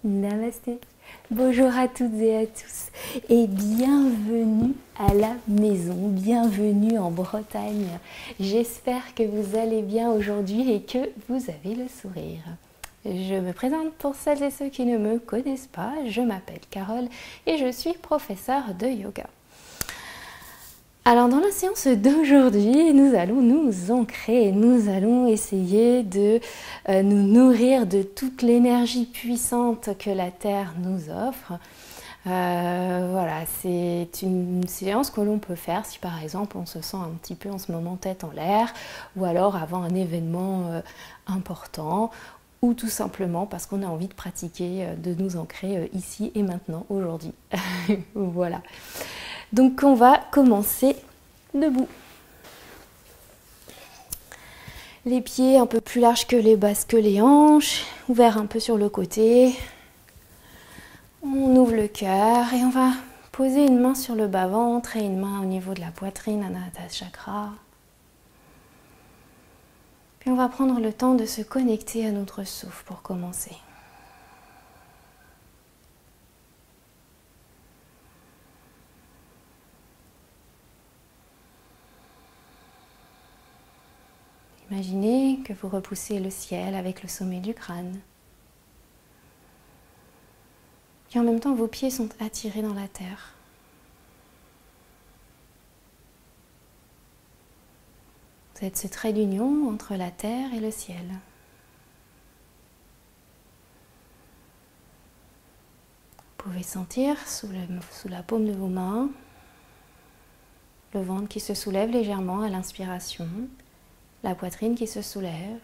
Namasté. Bonjour à toutes et à tous et bienvenue à la maison, bienvenue en Bretagne. J'espère que vous allez bien aujourd'hui et que vous avez le sourire. Je me présente pour celles et ceux qui ne me connaissent pas, je m'appelle Carole et je suis professeure de yoga. Alors dans la séance d'aujourd'hui, nous allons nous ancrer, nous allons essayer de nous nourrir de toute l'énergie puissante que la Terre nous offre. Voilà, c'est une séance que l'on peut faire si par exemple on se sent un petit peu en ce moment tête en l'air ou alors avant un événement important ou tout simplement parce qu'on a envie de pratiquer, de nous ancrer ici et maintenant, aujourd'hui. Voilà. Donc on va commencer debout. Les pieds un peu plus larges que les basses, que les hanches, ouverts un peu sur le côté. On ouvre le cœur et on va poser une main sur le bas-ventre et une main au niveau de la poitrine, Anahata Chakra. Puis on va prendre le temps de se connecter à notre souffle pour commencer. Imaginez que vous repoussez le ciel avec le sommet du crâne. Et en même temps, vos pieds sont attirés dans la terre. Vous êtes ce trait d'union entre la terre et le ciel. Vous pouvez sentir sous la paume de vos mains le ventre qui se soulève légèrement à l'inspiration, la poitrine qui se soulève,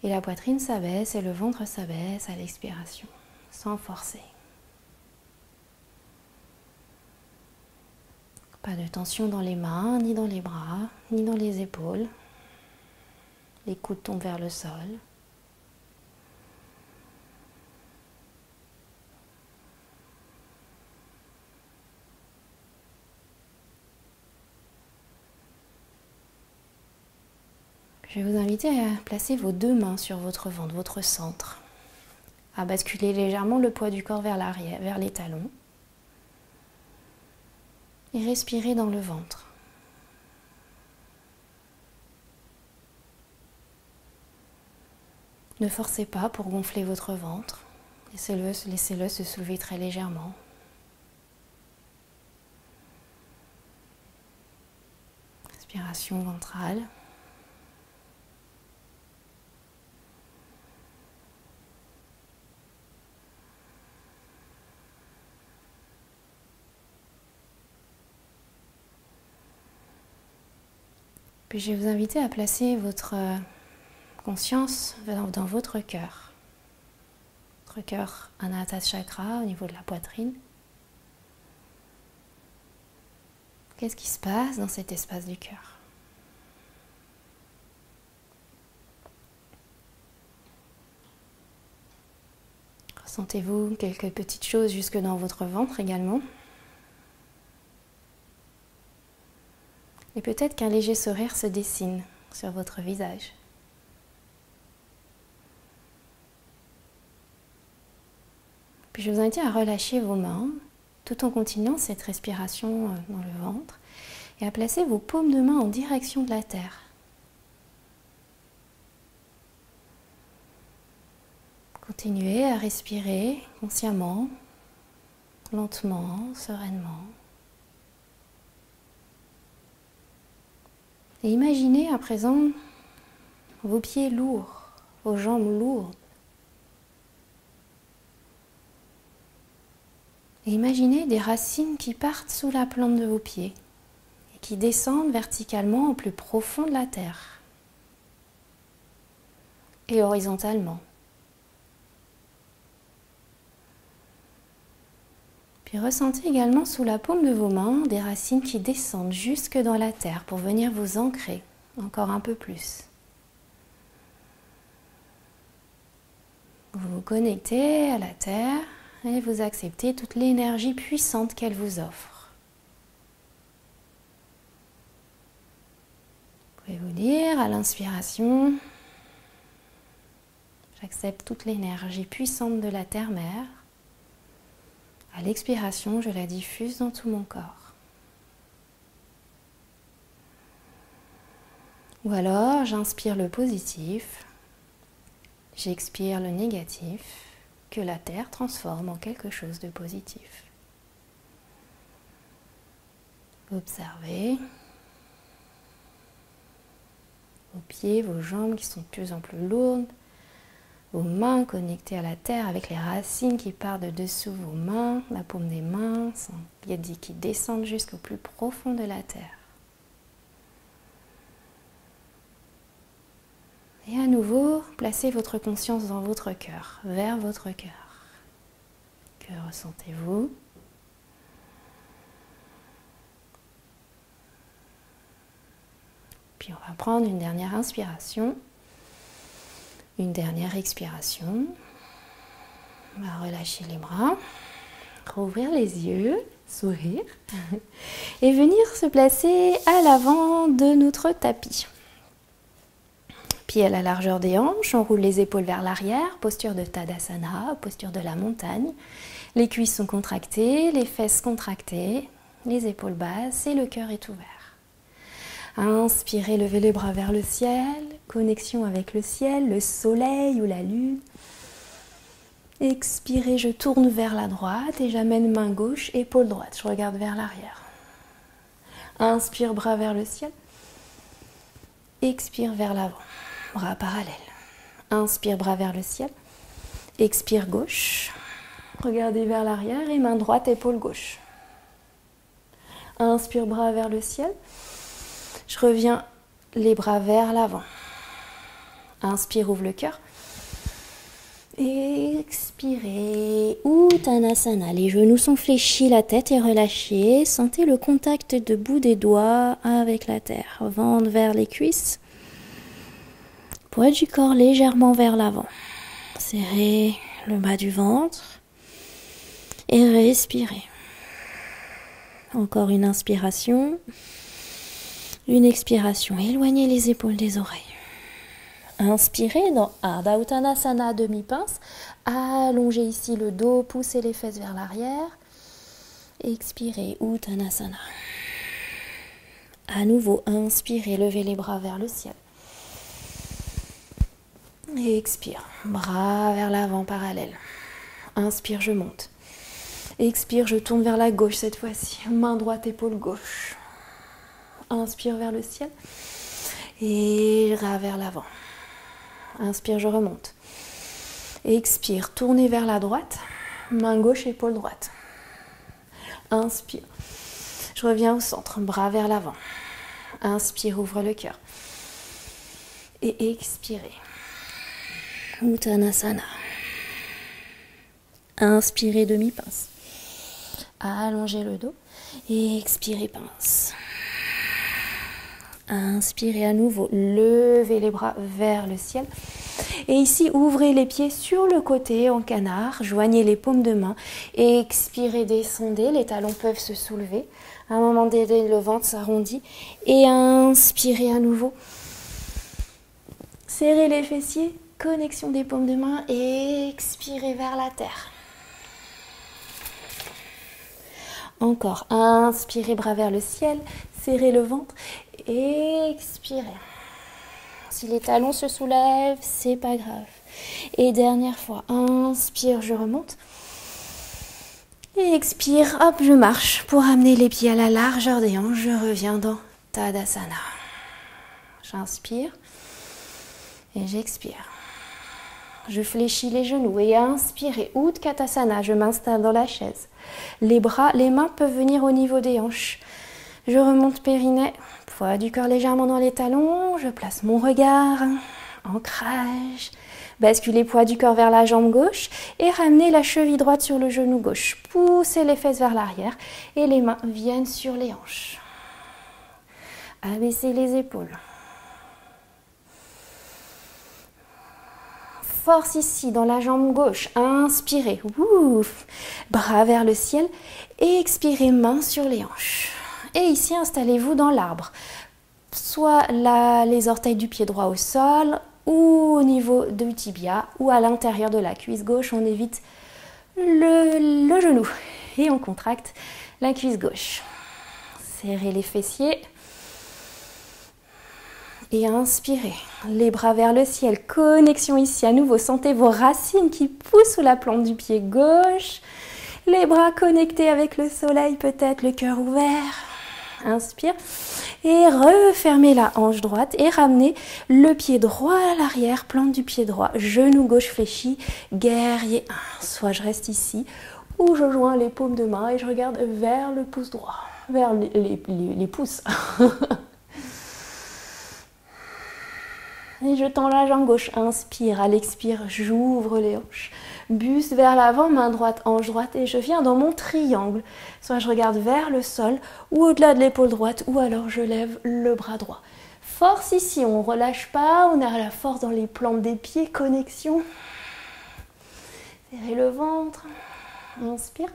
et la poitrine s'abaisse et le ventre s'abaisse à l'expiration, sans forcer. Pas de tension dans les mains, ni dans les bras, ni dans les épaules. Les coudes tombent vers le sol. Je vais vous inviter à placer vos deux mains sur votre ventre, votre centre, à basculer légèrement le poids du corps vers l'arrière, vers les talons, et respirer dans le ventre. Ne forcez pas pour gonfler votre ventre, laissez-le se soulever très légèrement. Respiration ventrale. Puis je vais vous inviter à placer votre conscience dans votre cœur. Votre cœur Anahata Chakra au niveau de la poitrine. Qu'est-ce qui se passe dans cet espace du cœur? Ressentez-vous quelques petites choses jusque dans votre ventre également? Et peut-être qu'un léger sourire se dessine sur votre visage. Puis je vous invite à relâcher vos mains tout en continuant cette respiration dans le ventre et à placer vos paumes de main en direction de la terre. Continuez à respirer consciemment, lentement, sereinement. Et imaginez à présent vos pieds lourds, vos jambes lourdes. Et imaginez des racines qui partent sous la plante de vos pieds et qui descendent verticalement au plus profond de la terre et horizontalement. Puis ressentez également sous la paume de vos mains des racines qui descendent jusque dans la terre pour venir vous ancrer encore un peu plus. Vous vous connectez à la terre et vous acceptez toute l'énergie puissante qu'elle vous offre. Vous pouvez vous dire à l'inspiration, J'accepte toute l'énergie puissante de la terre-mère. À l'expiration, je la diffuse dans tout mon corps. Ou alors, j'inspire le positif, j'expire le négatif, que la terre transforme en quelque chose de positif. Observez vos pieds, vos jambes qui sont de plus en plus lourdes, vos mains connectées à la terre avec les racines qui partent de dessous vos mains, la paume des mains, qui descendent jusqu'au plus profond de la terre. Et à nouveau, placez votre conscience dans votre cœur, vers votre cœur. Que ressentez-vous ? Puis on va prendre une dernière inspiration, une dernière expiration. On va relâcher les bras, rouvrir les yeux, sourire et venir se placer à l'avant de notre tapis. Pieds à la largeur des hanches, on roule les épaules vers l'arrière, posture de Tadasana, posture de la montagne. Les cuisses sont contractées, les fesses contractées, les épaules basses et le cœur est ouvert. Inspirez, levez les bras vers le ciel, connexion avec le ciel, le soleil ou la lune. Expirez, je tourne vers la droite et j'amène main gauche, épaule droite, je regarde vers l'arrière. Inspire, bras vers le ciel. Expire vers l'avant, bras parallèles. Inspire, bras vers le ciel. Expire, gauche. Regardez vers l'arrière et main droite, épaule gauche. Inspire, bras vers le ciel. Je reviens les bras vers l'avant. Inspire, ouvre le cœur. Expirez. Uttanasana. Les genoux sont fléchis, la tête est relâchée. Sentez le contact de bout des doigts avec la terre. Ventre vers les cuisses. Poids du corps légèrement vers l'avant. Serrez le bas du ventre. Et respirez. Encore une inspiration. Une expiration, éloignez les épaules des oreilles. Inspirez dans Ardha Uttanasana, demi-pince. Allongez ici le dos, poussez les fesses vers l'arrière. Expirez, Uttanasana. À nouveau, inspirez, levez les bras vers le ciel. Et expire, bras vers l'avant parallèle. Inspire, je monte. Expire, je tourne vers la gauche cette fois-ci. Main droite, épaule gauche. Inspire vers le ciel et bras vers l'avant. Inspire, je remonte. Expire, tournez vers la droite. Main gauche, épaule droite. Inspire. Je reviens au centre, bras vers l'avant. Inspire, ouvre le cœur. Et expirez. Uttanasana. Inspirez, demi-pince. Allongez le dos. Et expirez, pince. Inspirez à nouveau, levez les bras vers le ciel. Et ici, ouvrez les pieds sur le côté en canard, joignez les paumes de main. Et expirez, descendez, les talons peuvent se soulever. À un moment donné, le ventre s'arrondit. Et inspirez à nouveau. Serrez les fessiers, connexion des paumes de main. Et expirez vers la terre. Encore, inspirez, bras vers le ciel, serrez le ventre. Expirez. Si les talons se soulèvent, c'est pas grave. Et dernière fois, inspire, je remonte. Et expire, hop, je marche pour amener les pieds à la largeur des hanches. Je reviens dans Tadasana. J'inspire et j'expire. Je fléchis les genoux et inspirez, Utkatasana, je m'installe dans la chaise. Les bras, les mains peuvent venir au niveau des hanches. Je remonte périnée, poids du corps légèrement dans les talons, je place mon regard, ancrage, basculez poids du corps vers la jambe gauche et ramenez la cheville droite sur le genou gauche. Poussez les fesses vers l'arrière et les mains viennent sur les hanches. Abaissez les épaules. Force ici dans la jambe gauche, inspirez, ouf, bras vers le ciel, et expirez, mains sur les hanches. Et ici, installez-vous dans l'arbre. Soit les orteils du pied droit au sol, ou au niveau du tibia ou à l'intérieur de la cuisse gauche. On évite le genou et on contracte la cuisse gauche. Serrez les fessiers. Et inspirez, les bras vers le ciel, connexion ici à nouveau, sentez vos racines qui poussent sous la plante du pied gauche, les bras connectés avec le soleil peut-être, le cœur ouvert, inspire, et refermez la hanche droite et ramenez le pied droit à l'arrière, plante du pied droit, genou gauche fléchi, guerrier 1, soit je reste ici, ou je joins les paumes de main et je regarde vers le pouce droit, vers les pouces. Et je tends la jambe gauche, inspire, à l'expire, j'ouvre les hanches. Buste vers l'avant, main droite, hanche droite et je viens dans mon triangle. Soit je regarde vers le sol ou au-delà de l'épaule droite ou alors je lève le bras droit. Force ici, on ne relâche pas, on a la force dans les plantes des pieds, connexion. Serrez le ventre, inspire.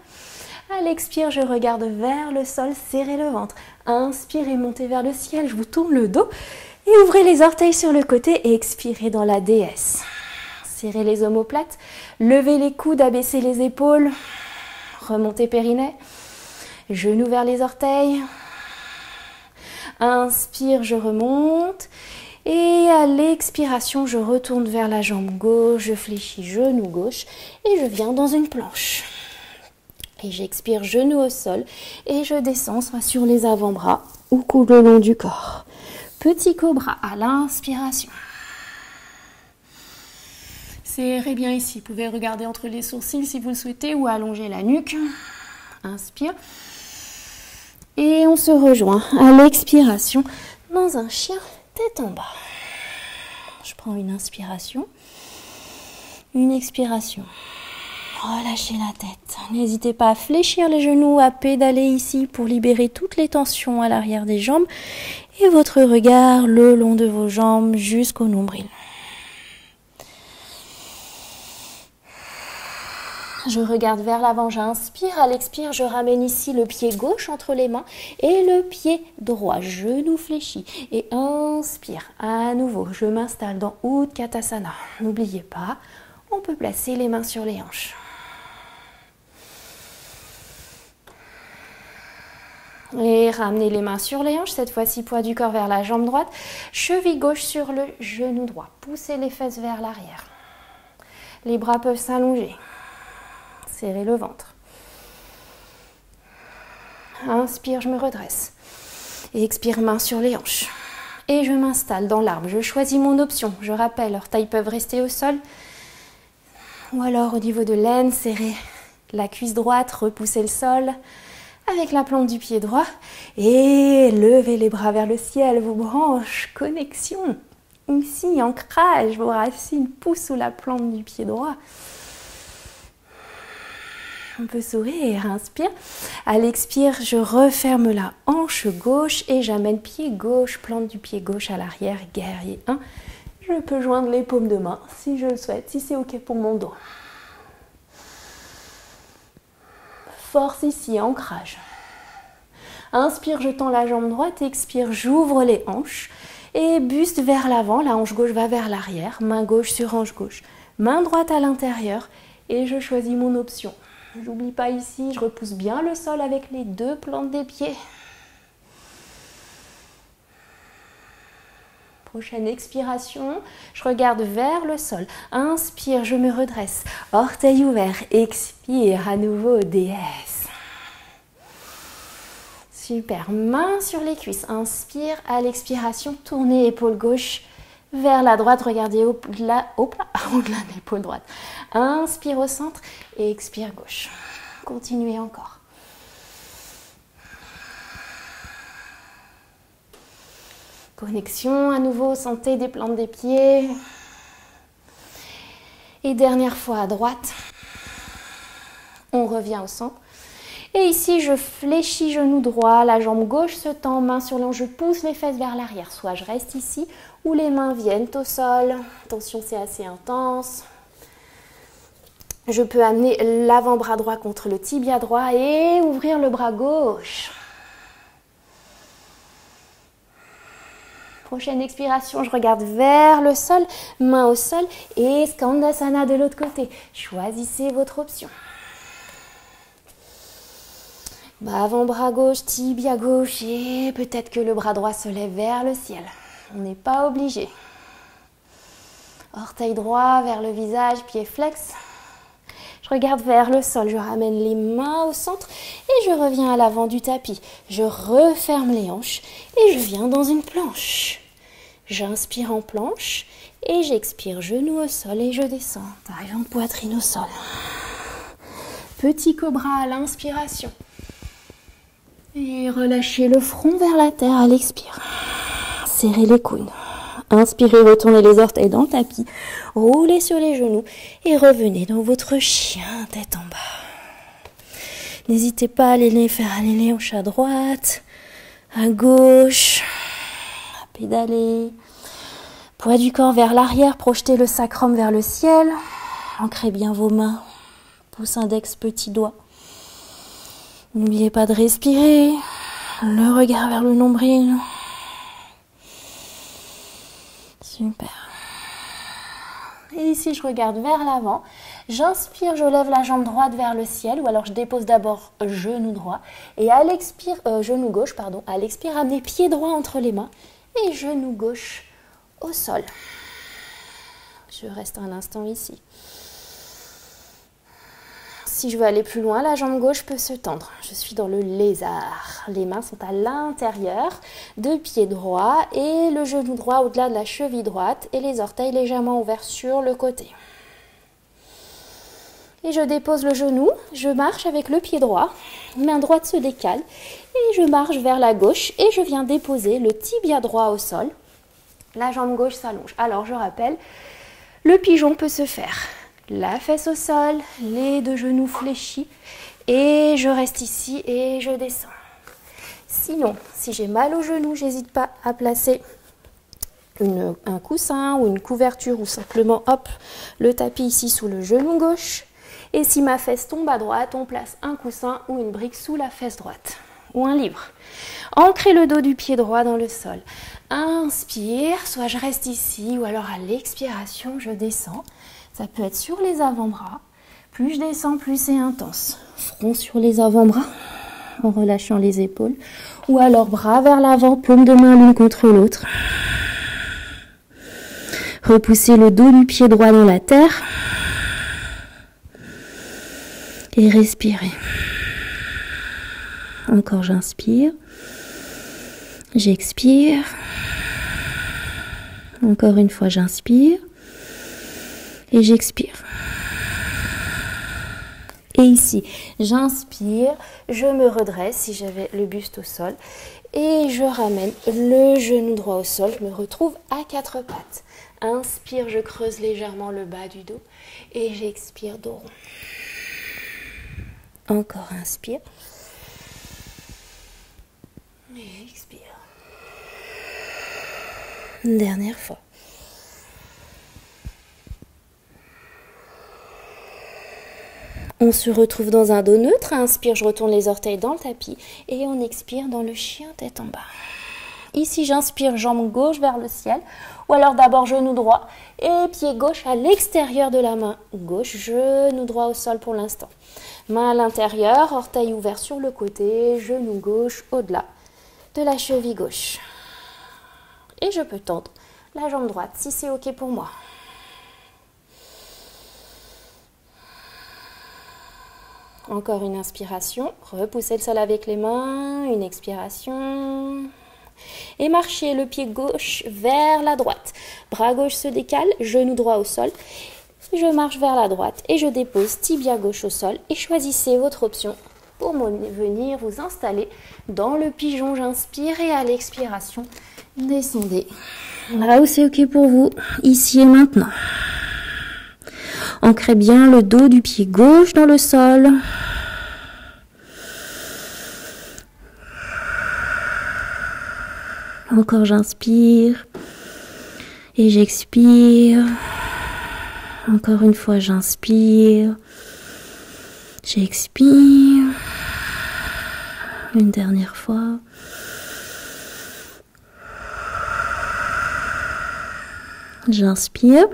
À l'expire, je regarde vers le sol, serrez le ventre. Inspire et montez vers le ciel, je vous tourne le dos. Et ouvrez les orteils sur le côté et expirez dans la déesse. Serrez les omoplates, levez les coudes, abaissez les épaules, remontez périnée, genoux vers les orteils. Inspire, je remonte. Et à l'expiration, je retourne vers la jambe gauche, je fléchis genou gauche et je viens dans une planche. Et j'expire, genou au sol et je descends soit sur les avant-bras ou coude le long du corps. Petit cobra à l'inspiration. Serrez bien ici. Vous pouvez regarder entre les sourcils si vous le souhaitez ou allonger la nuque. Inspire. Et on se rejoint à l'expiration dans un chien tête en bas. Je prends une inspiration. Une expiration. Relâchez la tête. N'hésitez pas à fléchir les genoux, à pédaler ici pour libérer toutes les tensions à l'arrière des jambes et votre regard le long de vos jambes jusqu'au nombril. Je regarde vers l'avant, j'inspire, à l'expire, je ramène ici le pied gauche entre les mains et le pied droit, genou fléchi. Et inspire, à nouveau, je m'installe dans Utkatasana. N'oubliez pas, on peut placer les mains sur les hanches. Et ramenez les mains sur les hanches, cette fois-ci poids du corps vers la jambe droite, cheville gauche sur le genou droit. Poussez les fesses vers l'arrière. Les bras peuvent s'allonger. Serrez le ventre. Inspire, je me redresse. Et expire, main sur les hanches. Et je m'installe dans l'arbre. Je choisis mon option. Je rappelle, orteils peuvent rester au sol. Ou alors au niveau de l'aine, serrez la cuisse droite, repoussez le sol avec la plante du pied droit et levez les bras vers le ciel, vos branches, connexion. Ici, ancrage, vos racines poussent sous la plante du pied droit. On peut sourire, inspire. À l'expire, je referme la hanche gauche et j'amène pied gauche, plante du pied gauche à l'arrière, guerrier 1. Je peux joindre les paumes de main si je le souhaite, si c'est ok pour mon dos. Force ici, ancrage. Inspire, je tends la jambe droite, expire, j'ouvre les hanches et buste vers l'avant, la hanche gauche va vers l'arrière, main gauche sur hanche gauche, main droite à l'intérieur et je choisis mon option. J'oublie pas ici, je repousse bien le sol avec les deux plantes des pieds. Prochaine expiration, je regarde vers le sol. Inspire, je me redresse. Orteils ouverts. Expire, à nouveau, déesse. Super. Main sur les cuisses. Inspire, à l'expiration, tournez épaule gauche vers la droite. Regardez au-delà de l'épaule droite. Inspire au centre et expire gauche. Continuez encore. Connexion à nouveau, sentez des plantes des pieds. Et dernière fois à droite. On revient au centre. Et ici, je fléchis genou droit, la jambe gauche se tend, main sur l'ange, je pousse les fesses vers l'arrière. Soit je reste ici, ou les mains viennent au sol. Attention, c'est assez intense. Je peux amener l'avant-bras droit contre le tibia droit et ouvrir le bras gauche. Prochaine expiration, je regarde vers le sol, main au sol et Skandasana de l'autre côté. Choisissez votre option. Avant-bras gauche, tibia gauche et peut-être que le bras droit se lève vers le ciel. On n'est pas obligé. Orteil droit vers le visage, pied flex. Je regarde vers le sol, je ramène les mains au centre et je reviens à l'avant du tapis. Je referme les hanches et je viens dans une planche. J'inspire en planche et j'expire, genoux au sol et je descends. Arrivant de poitrine au sol. Petit cobra à l'inspiration. Et relâchez le front vers la terre à l'expire. Serrez les coudes. Inspirez, retournez les orteils dans le tapis. Roulez sur les genoux et revenez dans votre chien tête en bas. N'hésitez pas à aller faire aller les hanches à droite, à gauche, à pédaler. Poids du corps vers l'arrière, projetez le sacrum vers le ciel. Ancrez bien vos mains. Pouce index, petit doigt. N'oubliez pas de respirer. Le regard vers le nombril. Super. Et ici, je regarde vers l'avant. J'inspire, je lève la jambe droite vers le ciel. Ou alors, je dépose d'abord genou droit. Et à l'expire, genou gauche, pardon. À l'expire, amenez pied droit entre les mains. Et genou gauche au sol. Je reste un instant ici. Si je veux aller plus loin, la jambe gauche peut se tendre. Je suis dans le lézard. Les mains sont à l'intérieur de pied droit et le genou droit au-delà de la cheville droite et les orteils légèrement ouverts sur le côté. Et je dépose le genou, je marche avec le pied droit, main droite se décale et je marche vers la gauche et je viens déposer le tibia droit au sol. La jambe gauche s'allonge. Alors je rappelle, le pigeon peut se faire. La fesse au sol, les deux genoux fléchis et je reste ici et je descends. Sinon, si j'ai mal au genou, j'hésite pas à placer un coussin ou une couverture ou simplement hop, le tapis ici sous le genou gauche. Et si ma fesse tombe à droite, on place un coussin ou une brique sous la fesse droite ou un livre. Ancrez le dos du pied droit dans le sol. Inspire, soit je reste ici ou alors à l'expiration, je descends. Ça peut être sur les avant-bras. Plus je descends, plus c'est intense. Front sur les avant-bras en relâchant les épaules. Ou alors bras vers l'avant, paume de main l'une contre l'autre. Repoussez le dos du pied droit dans la terre. Et respirez. Encore j'inspire. J'expire. Encore une fois j'inspire. Et j'expire. Et ici, j'inspire, je me redresse si j'avais le buste au sol et je ramène le genou droit au sol. Je me retrouve à quatre pattes. Inspire, je creuse légèrement le bas du dos et j'expire dos rond. Encore inspire. Et expire. Une dernière fois. On se retrouve dans un dos neutre. Inspire, je retourne les orteils dans le tapis. Et on expire dans le chien tête en bas. Ici, j'inspire, jambe gauche vers le ciel. Ou alors d'abord genou droit et pied gauche à l'extérieur de la main gauche. Genou droit au sol pour l'instant. Main à l'intérieur, orteil ouvert sur le côté. Genou gauche au-delà de la cheville gauche. Et je peux tendre la jambe droite si c'est OK pour moi. Encore une inspiration, repoussez le sol avec les mains, une expiration. Et marchez le pied gauche vers la droite. Bras gauche se décale, genou droit au sol. Je marche vers la droite et je dépose tibia gauche au sol. Et choisissez votre option pour venir vous installer dans le pigeon. J'inspire et à l'expiration, descendez. Là où c'est OK pour vous, ici et maintenant. Ancrez bien le dos du pied gauche dans le sol. Encore j'inspire et j'expire. Encore une fois j'inspire. J'expire. Une dernière fois. J'inspire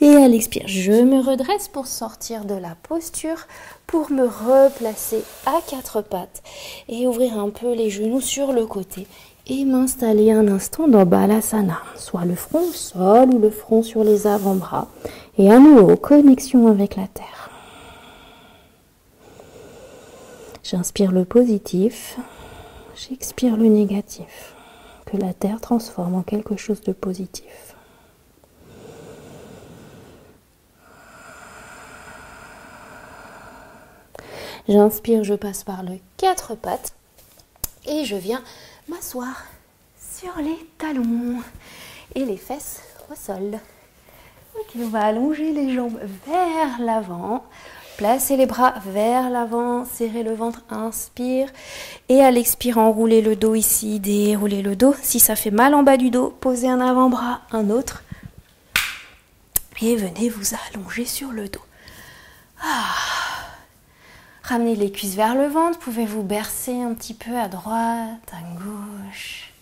et à l'expire, je me redresse pour sortir de la posture, pour me replacer à quatre pattes et ouvrir un peu les genoux sur le côté et m'installer un instant dans Balasana, soit le front au sol ou le front sur les avant-bras et à nouveau connexion avec la terre. J'inspire le positif, j'expire le négatif, que la terre transforme en quelque chose de positif. J'inspire, je passe par le quatre pattes et je viens m'asseoir sur les talons et les fesses au sol. Ok, on va allonger les jambes vers l'avant, placer les bras vers l'avant, serrer le ventre, inspire et à l'expire, enrouler le dos ici, dérouler le dos. Si ça fait mal en bas du dos, posez un avant-bras, un autre et venez vous allonger sur le dos. Ramenez les cuisses vers le ventre, pouvez-vous bercer un petit peu à droite, à gauche.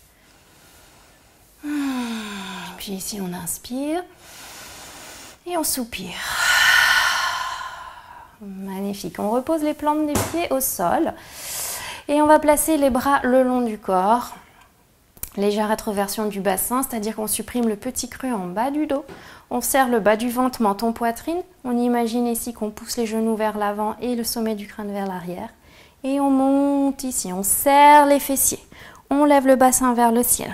Puis ici on inspire et on soupire. Magnifique, on repose les plantes des pieds au sol et on va placer les bras le long du corps. Légère rétroversion du bassin, c'est-à-dire qu'on supprime le petit creux en bas du dos. On serre le bas du ventre, menton, poitrine. On imagine ici qu'on pousse les genoux vers l'avant et le sommet du crâne vers l'arrière. Et on monte ici, on serre les fessiers. On lève le bassin vers le ciel.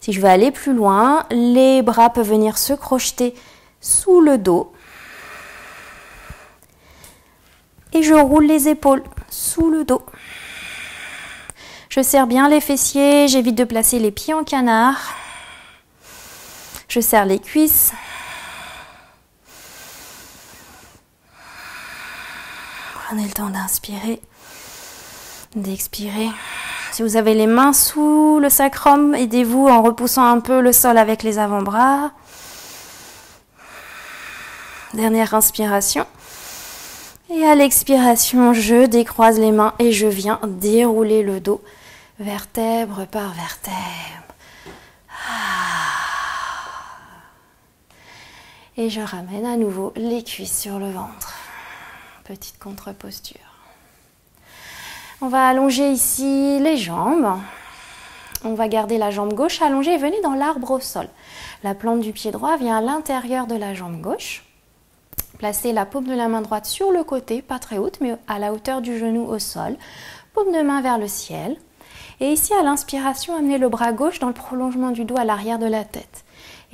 Si je veux aller plus loin, les bras peuvent venir se crocheter sous le dos. Et je roule les épaules sous le dos. Je serre bien les fessiers, j'évite de placer les pieds en canard. Je serre les cuisses. Prenez le temps d'inspirer, d'expirer. Si vous avez les mains sous le sacrum, aidez-vous en repoussant un peu le sol avec les avant-bras. Dernière inspiration. Et à l'expiration, je décroise les mains et je viens dérouler le dos, vertèbre par vertèbre. Et je ramène à nouveau les cuisses sur le ventre. Petite contre-posture. On va allonger ici les jambes. On va garder la jambe gauche allongée et venez dans l'arbre au sol. La plante du pied droit vient à l'intérieur de la jambe gauche. Placez la paume de la main droite sur le côté, pas très haute, mais à la hauteur du genou au sol. Paume de main vers le ciel. Et ici, à l'inspiration, amenez le bras gauche dans le prolongement du dos à l'arrière de la tête.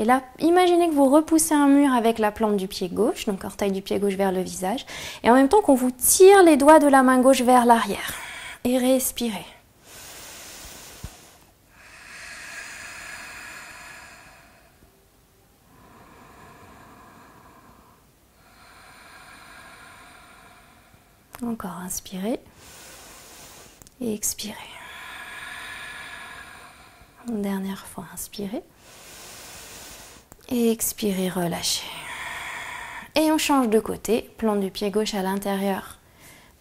Et là, imaginez que vous repoussez un mur avec la plante du pied gauche, donc orteil du pied gauche vers le visage. Et en même temps qu'on vous tire les doigts de la main gauche vers l'arrière. Et respirez. Encore inspirez et expirez. Une dernière fois, inspirez et expirez, relâchez. Et on change de côté, plante du pied gauche à l'intérieur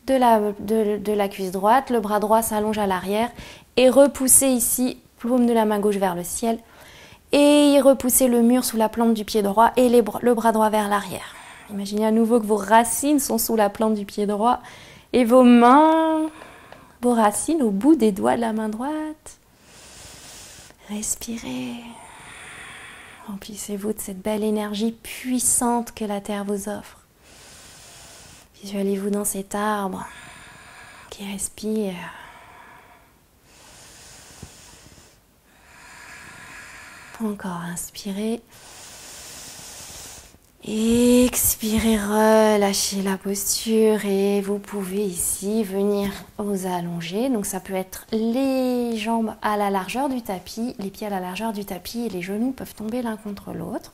de la cuisse droite, le bras droit s'allonge à l'arrière et repoussez ici, paume de la main gauche vers le ciel et repoussez le mur sous la plante du pied droit et le bras droit vers l'arrière. Imaginez à nouveau que vos racines sont sous la plante du pied droit et vos mains, vos racines au bout des doigts de la main droite. Respirez. Remplissez-vous de cette belle énergie puissante que la terre vous offre. Visualisez-vous dans cet arbre qui respire. Encore inspirez. Expirez, relâchez la posture et vous pouvez ici venir vous allonger. Donc ça peut être les jambes à la largeur du tapis, les pieds à la largeur du tapis et les genoux peuvent tomber l'un contre l'autre.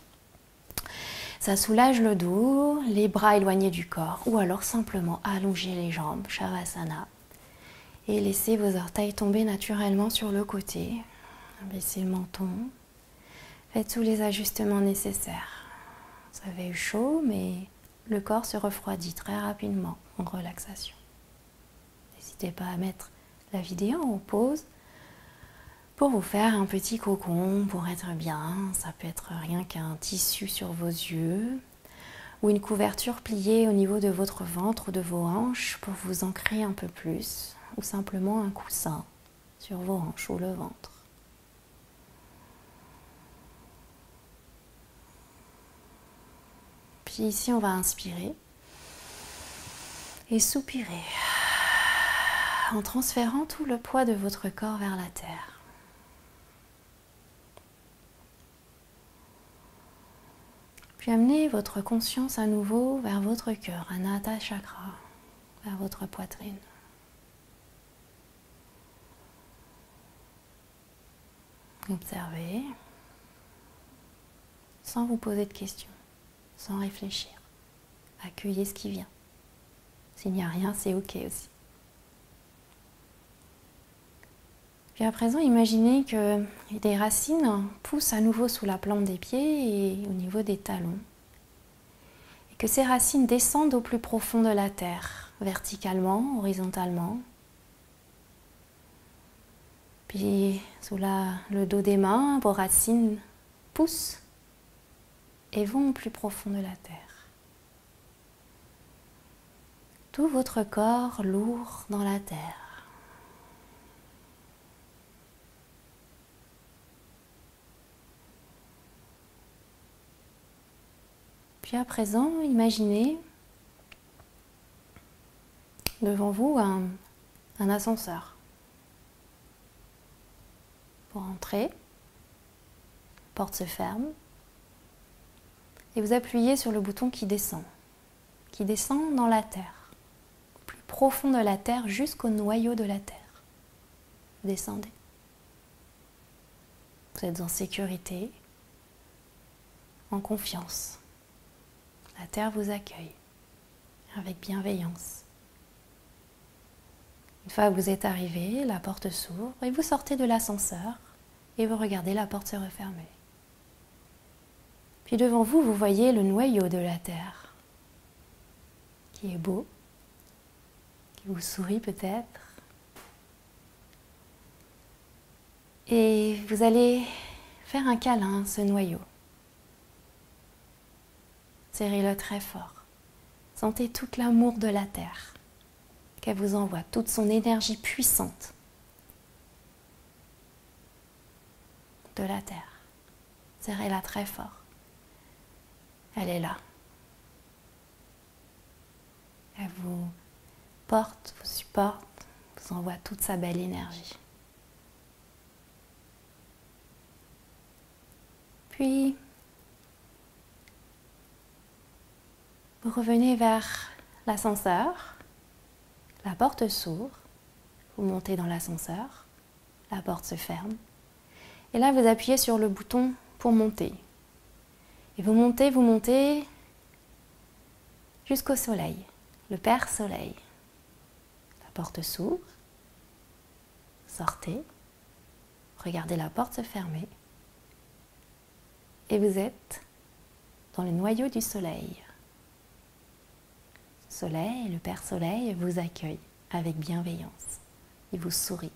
Ça soulage le dos, les bras éloignés du corps ou alors simplement allonger les jambes, Shavasana. Et laissez vos orteils tomber naturellement sur le côté. Baissez le menton. Faites tous les ajustements nécessaires. Vous avez eu chaud, mais le corps se refroidit très rapidement en relaxation. N'hésitez pas à mettre la vidéo en pause pour vous faire un petit cocon pour être bien. Ça peut être rien qu'un tissu sur vos yeux ou une couverture pliée au niveau de votre ventre ou de vos hanches pour vous ancrer un peu plus, ou simplement un coussin sur vos hanches ou le ventre. Puis ici, on va inspirer et soupirer en transférant tout le poids de votre corps vers la terre. Puis amenez votre conscience à nouveau vers votre cœur, Anahata Chakra, vers votre poitrine. Observez, sans vous poser de questions, sans réfléchir. Accueillez ce qui vient. S'il n'y a rien, c'est ok aussi. Puis à présent, imaginez que des racines poussent à nouveau sous la plante des pieds et au niveau des talons. Et que ces racines descendent au plus profond de la terre, verticalement, horizontalement. Puis sous le dos des mains, vos racines poussent et vont au plus profond de la terre. Tout votre corps lourd dans la terre. Puis à présent, imaginez devant vous un ascenseur. Pour entrer, la porte se ferme et vous appuyez sur le bouton qui descend dans la terre, au plus profond de la terre jusqu'au noyau de la terre. Vous descendez. Vous êtes en sécurité, en confiance. La terre vous accueille avec bienveillance. Une fois que vous êtes arrivé, la porte s'ouvre et vous sortez de l'ascenseur et vous regardez la porte se refermer. Puis devant vous, vous voyez le noyau de la terre qui est beau, qui vous sourit peut-être. Et vous allez faire un câlin à ce noyau. Serrez-le très fort. Sentez tout l'amour de la terre qu'elle vous envoie, toute son énergie puissante de la terre. Serrez-la très fort. Elle est là. Elle vous porte, vous supporte, vous envoie toute sa belle énergie. Puis, vous revenez vers l'ascenseur, la porte s'ouvre, vous montez dans l'ascenseur, la porte se ferme, et là vous appuyez sur le bouton pour monter. Et vous montez jusqu'au soleil, le Père Soleil. La porte s'ouvre, sortez, regardez la porte se fermer, et vous êtes dans le noyau du soleil. Soleil, le Père Soleil vous accueille avec bienveillance. Il vous sourit.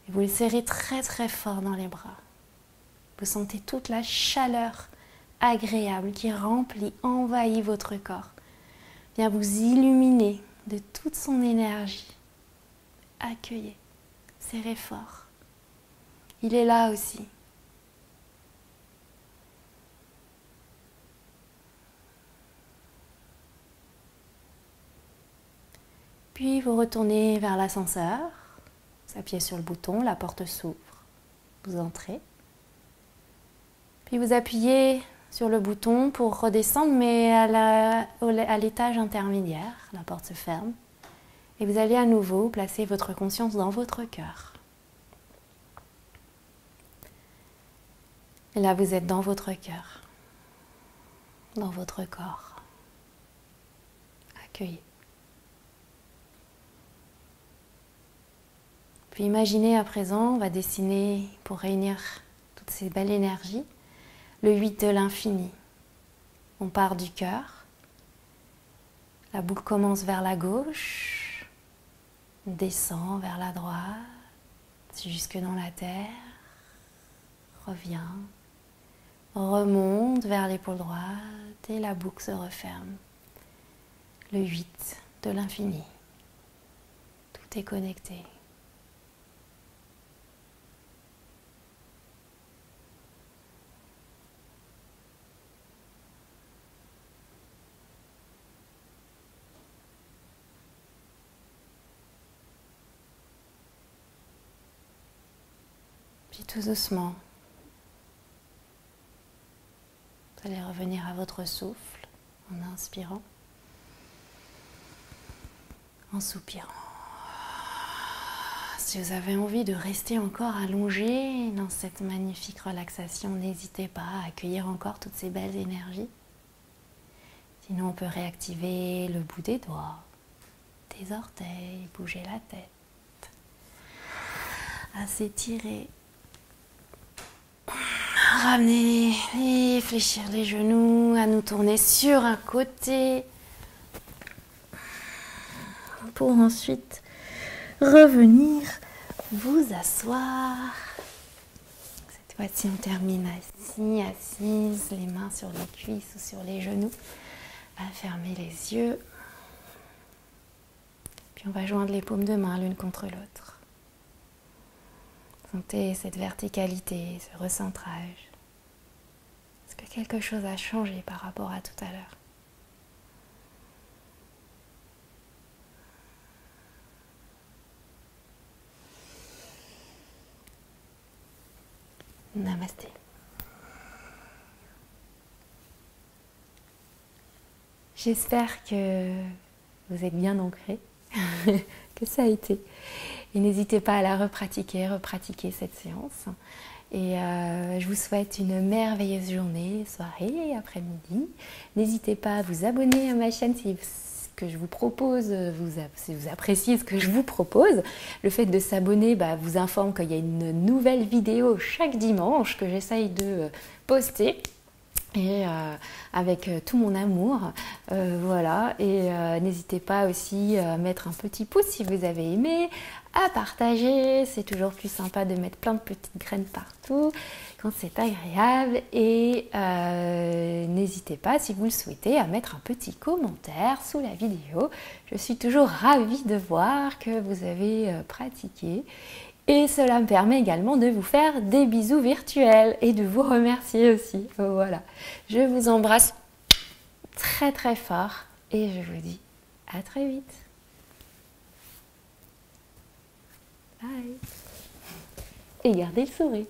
Et vous le serrez très très fort dans les bras. Vous sentez toute la chaleur agréable qui remplit, envahit votre corps. Vient vous illuminer de toute son énergie. Accueillez, serrez fort. Il est là aussi. Puis vous retournez vers l'ascenseur, vous appuyez sur le bouton, la porte s'ouvre, vous entrez. Puis vous appuyez sur le bouton pour redescendre, mais à l'étage intermédiaire, la porte se ferme. Et vous allez à nouveau placer votre conscience dans votre cœur. Et là, vous êtes dans votre cœur, dans votre corps. Accueillez. Puis imaginez à présent, on va dessiner, pour réunir toutes ces belles énergies, le 8 de l'infini. On part du cœur, la boucle commence vers la gauche, on descend vers la droite, jusque dans la terre, reviens, remonte vers l'épaule droite et la boucle se referme. Le 8 de l'infini. Tout est connecté. Puis tout doucement, vous allez revenir à votre souffle en inspirant, en soupirant. Si vous avez envie de rester encore allongé dans cette magnifique relaxation, n'hésitez pas à accueillir encore toutes ces belles énergies. Sinon, on peut réactiver le bout des doigts, des orteils, bouger la tête, à s'étirer. Ramener et fléchir les genoux, à nous tourner sur un côté pour ensuite revenir vous asseoir. Cette fois-ci, on termine assis, assise, les mains sur les cuisses ou sur les genoux, à fermer les yeux. Puis on va joindre les paumes de main l'une contre l'autre. Sentez cette verticalité, ce recentrage. Est-ce que quelque chose a changé par rapport à tout à l'heure? Namasté. J'espère que vous êtes bien ancrés, que ça a été. Et n'hésitez pas à la repratiquer cette séance. Et je vous souhaite une merveilleuse journée, soirée, après-midi. N'hésitez pas à vous abonner à ma chaîne si ce que je vous propose, si vous appréciez ce que je vous propose. Le fait de s'abonner vous informe qu'il y a une nouvelle vidéo chaque dimanche que j'essaye de poster. Et avec tout mon amour, voilà, et n'hésitez pas aussi à mettre un petit pouce si vous avez aimé, à partager, c'est toujours plus sympa de mettre plein de petites graines partout quand c'est agréable, et n'hésitez pas si vous le souhaitez à mettre un petit commentaire sous la vidéo. Je suis toujours ravie de voir que vous avez pratiqué. Et cela me permet également de vous faire des bisous virtuels et de vous remercier aussi. Voilà. Je vous embrasse très très fort et je vous dis à très vite. Bye. Et gardez le sourire.